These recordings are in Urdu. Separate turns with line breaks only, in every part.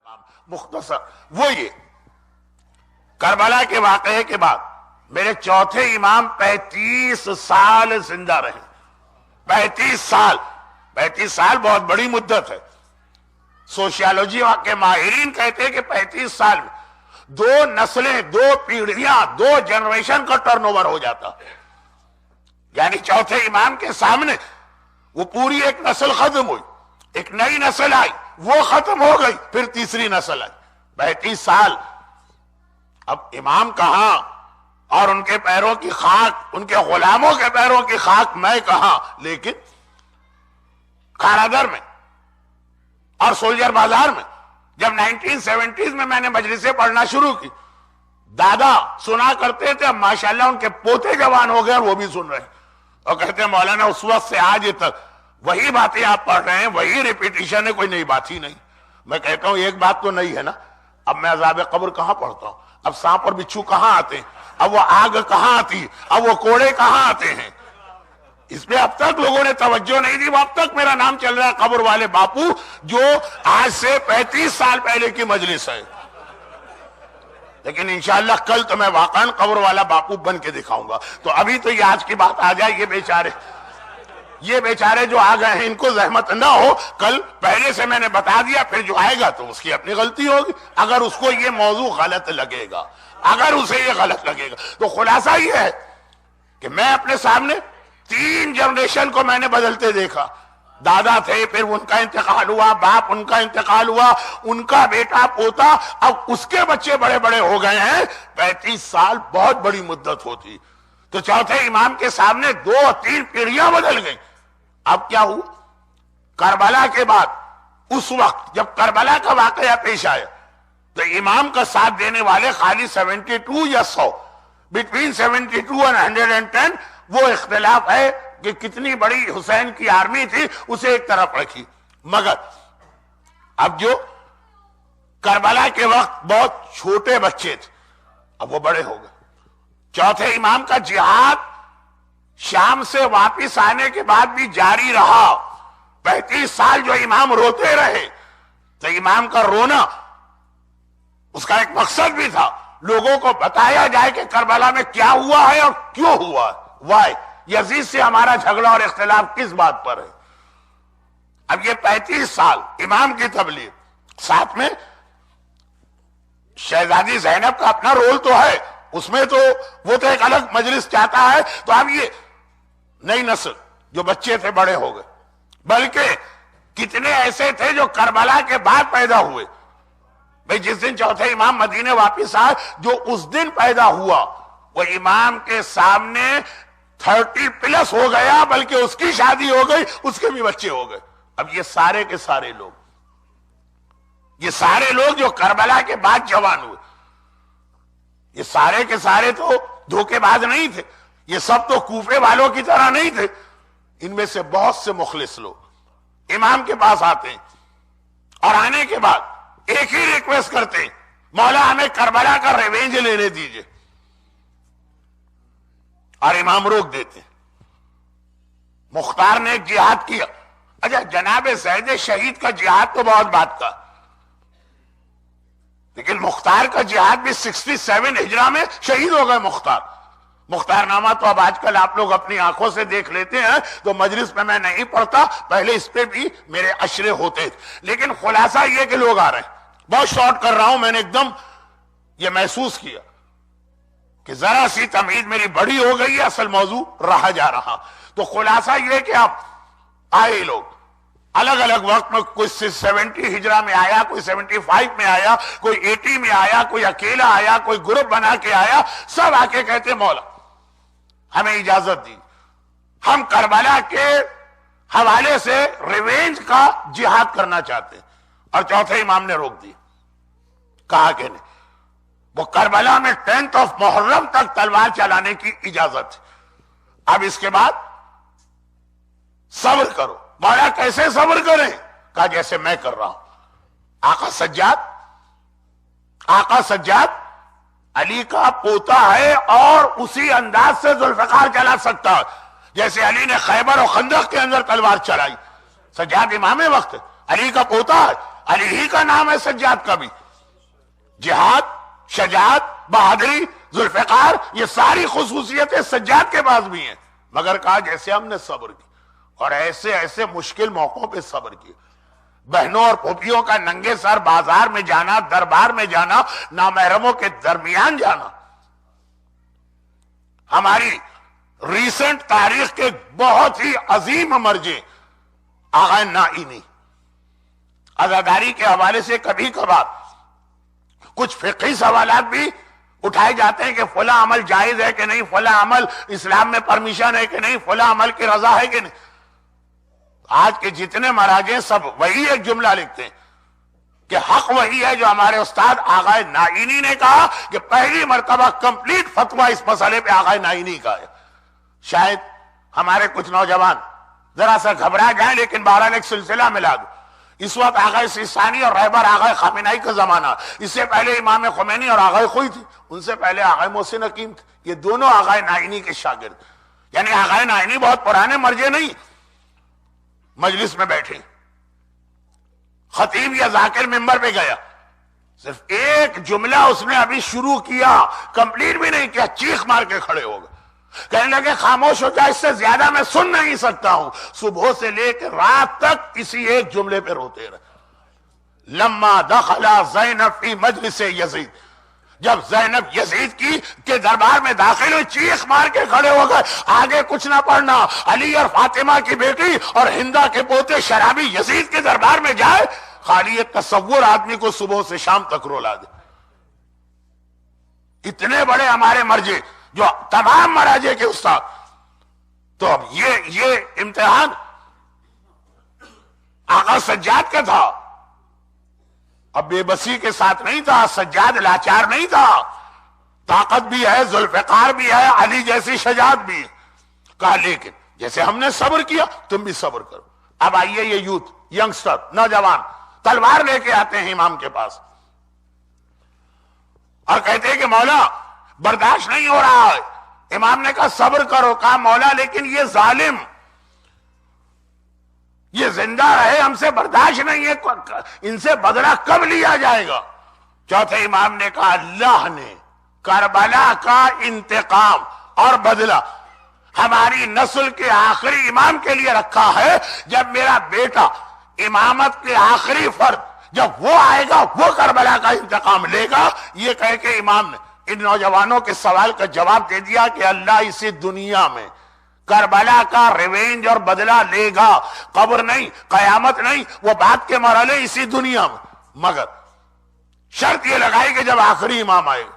مختصر وہ یہ کربلا کے واقعے کے بعد میرے چوتھے امام 35 سال زندہ رہے. 35 سال بہت بڑی مدت ہے. سوشیالوجی کے ماہرین کہتے ہیں کہ 35 سال میں 2 نسلیں، 2 پیڑھیاں، 2 جنریشن کا ٹرن اوور ہو جاتا. یعنی چوتھے امام کے سامنے وہ پوری ایک نسل ختم ہوئی، ایک نئی نسل آئی، وہ ختم ہو گئی، پھر تیسری نسل آئی. 35 سال. اب امام کہاں اور ان کے پیروں کی خاک، ان کے غلاموں کے پیروں کی خاک میں کہاں، لیکن کھارا در میں اور سولجر بازار میں جب 1970s میں نے مجلسیں پڑھنا شروع کی، دادا سنا کرتے تھے، اب ماشاءاللہ ان کے پوتے جوان ہو گئے اور وہ بھی سن رہے ہیں اور کہتے ہیں مولانا اس وقت سے آج تک وہی باتیں آپ پڑھ رہے ہیں، وہی ریپیٹیشن ہے، کوئی نئی بات ہی نہیں. میں کہتا ہوں ایک بات تو نہیں ہے نا، اب میں عذاب قبر کہاں پڑھتا ہوں، اب سانپ اور بچھو کہاں آتے ہیں، اب وہ آگ کہاں آتی ہے، اب وہ کوڑے کہاں آتے ہیں. اس پہ اب تک لوگوں نے توجہ نہیں دی. وہ اب تک میرا نام چل رہا ہے قبر والے باپو، جو آج سے 35 سال پہلے کی مجلس ہے. لیکن انشاءاللہ کل تو میں واقعاً قبر والا باپو بن کے دکھاؤں گا. تو ابھی تو یہ آج کی بات آ جائے، یہ بیچارے جو آ گئے ہیں ان کو زحمت نہ ہو. کل پہلے سے میں نے بتا دیا، پھر جو آئے گا تو اس کی اپنی غلطی ہوگی اگر اس کو یہ موضوع غلط لگے گا، اگر اسے یہ غلط لگے گا. تو خلاصہ یہ ہے کہ میں اپنے سامنے 3 جنریشن کو میں نے بدلتے دیکھا. دادا تھے، پھر ان کا انتقال ہوا، باپ ان کا انتقال ہوا، ان کا بیٹا پوتا، اب اس کے بچے بڑے بڑے ہو گئے ہیں. 35 سال بہت بڑی مدت ہوتی. تو چوتھے امام کے سامنے 2-3 پیڑھیاں بدل گئیں. اب کیا ہوا؟ کربلا کے بعد اس وقت جب کربلا کا واقعہ پیش آیا تو امام کا ساتھ دینے والے خالی 72 یا 100، بٹوین 72 اور 110. وہ اختلاف ہے کہ کتنی بڑی حسین کی آرمی تھی، اسے ایک طرف رکھی. مگر اب جو کربلا کے وقت بہت چھوٹے بچے تھے اب وہ بڑے ہو گئے. چوتھے امام کا جہاد شام سے واپس آنے کے بعد بھی جاری رہا. 35 سال جو امام روتے رہے، تو امام کا رونا اس کا ایک مقصد بھی تھا، لوگوں کو بتایا جائے کہ کربلا میں کیا ہوا ہے اور کیوں ہوا ہے. وائی یزید سے ہمارا جھگڑا اور اختلاف کس بات پر ہے. اب یہ 35 سال امام کی تبلیغ، ساتھ میں شہزادی زینب کا اپنا رول تو ہے، اس میں تو وہ تو ایک الگ مجلس چاہتا ہے. تو اب یہ نئی نسل جو بچے تھے بڑے ہو گئے، بلکہ کتنے ایسے تھے جو کربلا کے بعد پیدا ہوئے. بھئی جس دن چوتھے امام مدینے واپس آئے، جو اس دن پیدا ہوا وہ امام کے سامنے 30+ ہو گیا، بلکہ اس کی شادی ہو گئی، اس کے بھی بچے ہو گئے. اب یہ سارے کے سارے لوگ جو کربلا کے بعد جوان ہوئے، یہ سارے کے سارے تو دھوکے باز نہیں تھے، یہ سب تو کوفے والوں کی طرح نہیں تھے. ان میں سے بہت سے مخلص لوگ امام کے پاس آتے ہیں اور آنے کے بعد ایک ہی ریکویسٹ کرتے ہیں، مولا ہمیں کربلا کا ریونج لینے دیجئے. اور امام روک دیتے ہیں. مختار نے ایک جہاد کیا. اچھا جناب زید شہید کا جہاد تو بہت بات کا، لیکن مختار کا جہاد بھی 67 ہجرہ میں شہید ہو گئے. مختار نامہ تو اب آج کل آپ لوگ اپنی آنکھوں سے دیکھ لیتے ہیں، تو مجلس میں میں نہیں پڑھتا، پہلے اس پہ بھی میرے اشرے ہوتے تھے. لیکن خلاصہ یہ کہ لوگ آ رہے ہیں. بہت شارٹ کر رہا ہوں، میں نے ایک دم یہ محسوس کیا کہ ذرا سی تمہید میری بڑی ہو گئی ہے، اصل موضوع رہا جا رہا. تو خلاصہ یہ کہ آپ آئے لوگ الگ الگ وقت میں، کوئی 70 ہجرہ میں آیا، کوئی 75 میں آیا، کوئی 80 میں آیا، کوئی اکیلا آیا، کوئی گروپ بنا کے آیا. سب آ کے کہتے مولا ہمیں اجازت دی، ہم کربلا کے حوالے سے ریونج کا جہاد کرنا چاہتے ہیں. اور چوتھے امام نے روک دی، کہا کہ نہیں، وہ کربلا میں 10 محرم تک تلوار چلانے کی اجازت ہے. اب اس کے بعد صبر کرو. مولا کیسے صبر کریں؟ کہا جیسے میں کر رہا ہوں. آقا سجاد علی کا پوتا ہے اور اسی انداز سے ذوالفقار چلا سکتا ہے جیسے علی نے خیبر اور خندق کے اندر تلوار چلائی. سجاد امام وقت ہے، علی کا پوتا ہے، علی ہی کا نام ہے سجاد کا بھی. جہاد، شجاعت، بہادری، ذوالفقار، یہ ساری خصوصیتیں سجاد کے پاس بھی ہیں. مگر کہا جیسے ہم نے صبر کی اور ایسے ایسے مشکل موقعوں پہ صبر کی. بہنوں اور پھوپھیوں کا ننگے سر بازار میں جانا، دربار میں جانا، نامحرموں کے درمیان جانا. ہماری ریسنٹ تاریخ کے بہت ہی عظیم مرجع آغا نائینی عزاداری کے حوالے سے کبھی کبھار کچھ فقہی سوالات بھی اٹھائے جاتے ہیں کہ فلاں عمل جائز ہے کہ نہیں، فلاں عمل اسلام میں پرمیشن ہے کہ نہیں، فلاں عمل کی رضا ہے کہ نہیں. آج کے جتنے مراجع سب وہی ایک جملہ لکھتے ہیں کہ حق وہی ہے جو ہمارے استاد آغا نائینی نے کہا کہ پہلی مرتبہ کمپلیٹ فتویٰ اس مسئلے پہ آغا نائینی کا ہے. شاید ہمارے کچھ نوجوان ذرا سا گھبرا جائیں، لیکن بہرحال ایک سلسلہ ملا دو. اس وقت آغا سیستانی اور رہبر آغا خامنہئی کا زمانہ، اس سے پہلے امام خمینی اور آغا خوئی تھی، ان سے پہلے آغا محسن حکیم تھے. یہ دونوں آغا نائینی کے شاگرد، یعنی آغا نائینی بہت پرانے مرجع نہیں. مجلس میں بیٹھے، خطیب یا ذاکر ممبر پہ گیا، صرف ایک جملہ اس نے ابھی شروع کیا، کمپلیٹ بھی نہیں کیا، چیخ مار کے کھڑے ہو گئے. کہنے لگے خاموش ہو جائے، اس سے زیادہ میں سن نہیں سکتا ہوں. صبح سے لے کے رات تک اسی ایک جملے پہ روتے رہے. لما دخل زینب فی مجلس یزید، جب زینب یزید کے دربار میں داخل ہوئی، چیخ مار کے کھڑے ہو گئے. آگے کچھ نہ پڑھنا، علی اور فاطمہ کی بیٹی اور ہندا کے پوتے شرابی یزید کے دربار میں جائے، خالی یہ تصور آدمی کو صبح سے شام تک رولا دے. اتنے بڑے ہمارے مرجع جو تمام مراجع کے استاد. تو اب یہ امتحان آقا سجاد کا تھا. اب بے بسی کے ساتھ نہیں تھا، سجاد لاچار نہیں تھا، طاقت بھی ہے، ذوالفقار بھی ہے، علی جیسی شجاعت بھی. کہا لیکن جیسے ہم نے صبر کیا تم بھی صبر کرو. اب آئیے یہ یوتھ، ینگسٹر، نوجوان تلوار لے کے آتے ہیں امام کے پاس اور کہتے ہیں کہ مولا برداشت نہیں ہو رہا ہے. امام نے کہا صبر کرو. کہا مولا لیکن یہ ظالم، یہ زندہ رہے، ہم سے برداشت نہیں ہے، ان سے بدلہ کب لیا جائے گا؟ چوتھے امام نے کہا اللہ نے کربلا کا انتقام اور بدلہ ہماری نسل کے آخری امام کے لیے رکھا ہے. جب میرا بیٹا امامت کے آخری فرد جب وہ آئے گا وہ کربلا کا انتقام لے گا. یہ کہہ کے امام نے ان نوجوانوں کے سوال کا جواب دے دیا کہ اللہ اسی دنیا میں کربلا کا ریونج اور بدلہ لے گا، قبر نہیں، قیامت نہیں، وہ بات کے مرحلے اسی دنیا میں. مگر شرط یہ لگائی کہ جب آخری امام آئے گا.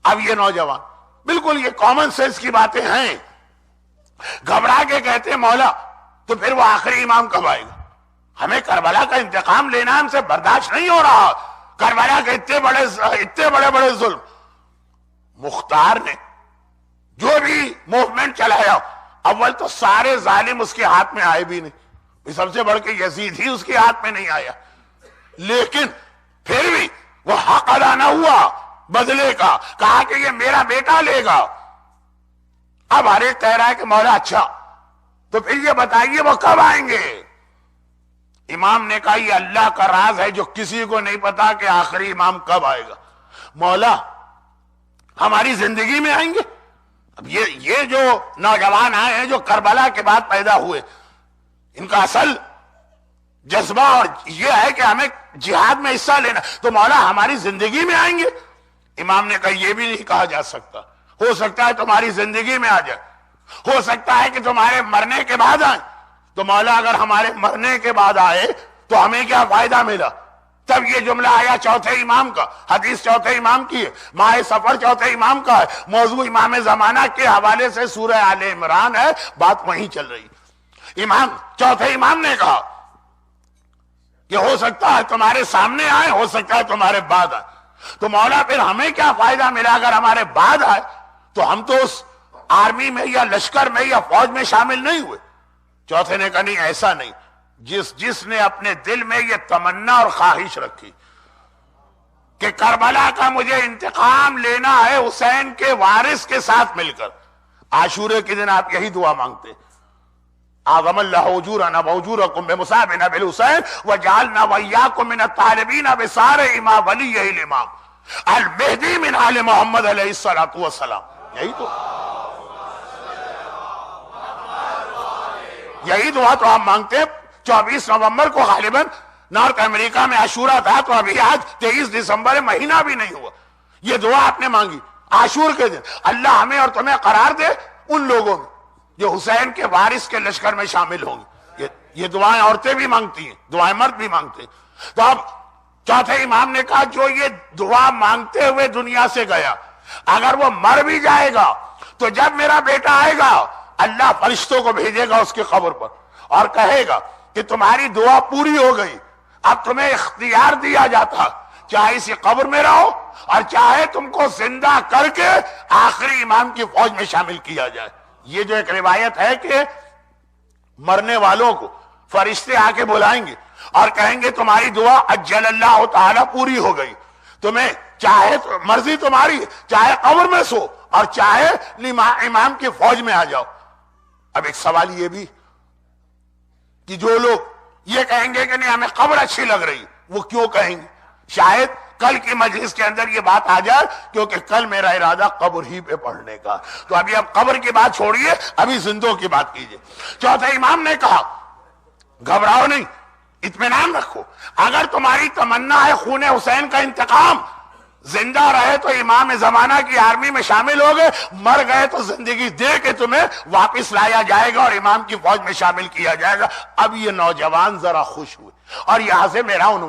اب یہ نوجوان بالکل یہ کامن سینس کی باتیں ہیں، گھبرا کے کہتے ہیں مولا تو پھر وہ آخری امام کب آئے گا؟ ہمیں کربلا کا انتقام لینا ہم سے برداشت نہیں ہو رہا. کربلا کے اتنے بڑے ظلم. مختار نے جو بھی موومنٹ چلایا، اول تو سارے ظالم اس کے ہاتھ میں آئے بھی نہیں، سب سے بڑھ کے یزید ہی اس کے ہاتھ میں نہیں آیا، لیکن پھر بھی وہ حق ادا نہ ہوا بدلے کا. کہا کہ یہ میرا بیٹا لے گا. اب ہر ایک کہہ رہا ہے کہ مولا اچھا تو پھر یہ بتائیے وہ کب آئیں گے؟ امام نے کہا یہ اللہ کا راز ہے جو کسی کو نہیں پتا کہ آخری امام کب آئے گا. مولا ہماری زندگی میں آئیں گے. اب یہ جو نوجوان آئے ہیں جو کربلا کے بعد پیدا ہوئے، ان کا اصل جذبہ اور یہ ہے کہ ہمیں جہاد میں حصہ لینا، تو مولا ہماری زندگی میں آئیں گے؟ امام نے کہا یہ بھی نہیں کہا جا سکتا. ہو سکتا ہے تمہاری زندگی میں آ جائے، ہو سکتا ہے کہ تمہارے مرنے کے بعد آئیں. تو مولا اگر ہمارے مرنے کے بعد آئے تو ہمیں کیا فائدہ ملا؟ تب یہ جملہ آیا چوتھے امام کا. حدیث چوتھے امام کی ہے، ماہ سفر چوتھے امام کا ہے، موضوع امام زمانہ کے حوالے سے سورہ آل عمران ہے، بات وہیں چل رہی. امام چوتھے امام نے کہا کہ ہو سکتا ہے تمہارے سامنے آئے، ہو سکتا ہے تمہارے بعد آئے. تو مولا پھر ہمیں کیا فائدہ ملا اگر ہمارے بعد آئے؟ تو ہم تو اس آرمی میں یا لشکر میں یا فوج میں شامل نہیں ہوئے. چوتھے نے کہا نہیں ایسا نہیں. جس نے اپنے دل میں یہ تمنا اور خواہش رکھی کہ کربلا کا مجھے انتقام لینا ہے حسین کے وارث کے ساتھ مل کر، عاشورے کے دن آپ یہی دعا مانگتے اعظم اللہ اجورنا واجورکم بمصابنا بالحسین وجعلنا وإياکم من الطالبین بثار امام ولی الامام المہدی من آل محمد علیہ الصلوۃ والسلام. یہی دعا تو ہم مانگتے ہیں. 24 نومبر کو غالباً نارتھ امریکہ میں عاشورہ تھا، تو ابھی آج 23 دسمبر مہینہ بھی نہیں ہوا. یہ دعا آپ نے مانگی عاشور کے دن، اللہ ہمیں اور تمہیں قرار دے ان لوگوں میں جو حسین کے وارث کے لشکر میں شامل ہوں گے. یہ دعائیں عورتیں بھی مانگتی ہیں، دعائیں مرد بھی مانگتے ہیں. تو اب چوتھے امام نے کہا جو یہ دعا مانگتے ہوئے دنیا سے گیا، اگر وہ مر بھی جائے گا تو جب میرا بیٹا آئے گا اللہ فرشتوں کو بھیجے گا اس کی قبر پر اور کہے گا کہ تمہاری دعا پوری ہو گئی، اب تمہیں اختیار دیا جاتا چاہے اسی قبر میں رہو اور چاہے تم کو زندہ کر کے آخری امام کی فوج میں شامل کیا جائے. یہ جو ایک روایت ہے کہ مرنے والوں کو فرشتے آ کے بلائیں گے اور کہیں گے تمہاری دعا اجل اللہ تعالی پوری ہو گئی، تمہیں چاہے مرضی تمہاری چاہے قبر میں سو اور چاہے امام کی فوج میں آ جاؤ. اب ایک سوال یہ بھی کہ جو لوگ یہ کہیں گے کہ نہیں ہمیں قبر اچھی لگ رہی، وہ کیوں کہیں گے؟ شاید کل کی مجلس کے اندر یہ بات آ جائے کیونکہ کل میرا ارادہ قبر ہی پہ پڑھنے کا. تو ابھی اب قبر کی بات چھوڑیے، ابھی زندوں کی بات کیجئے. چوتھے امام نے کہا گھبراؤ نہیں، اطمینان رکھو، اگر تمہاری تمنا ہے خون حسین کا انتقام، زندہ رہے تو امام زمانہ کی آرمی میں شامل ہو گئے، مر گئے تو زندگی دے کے تمہیں واپس لایا جائے گا اور امام کی فوج میں شامل کیا جائے گا. اب یہ نوجوان ذرا خوش ہوئے اور یہاں سے میرا عنوان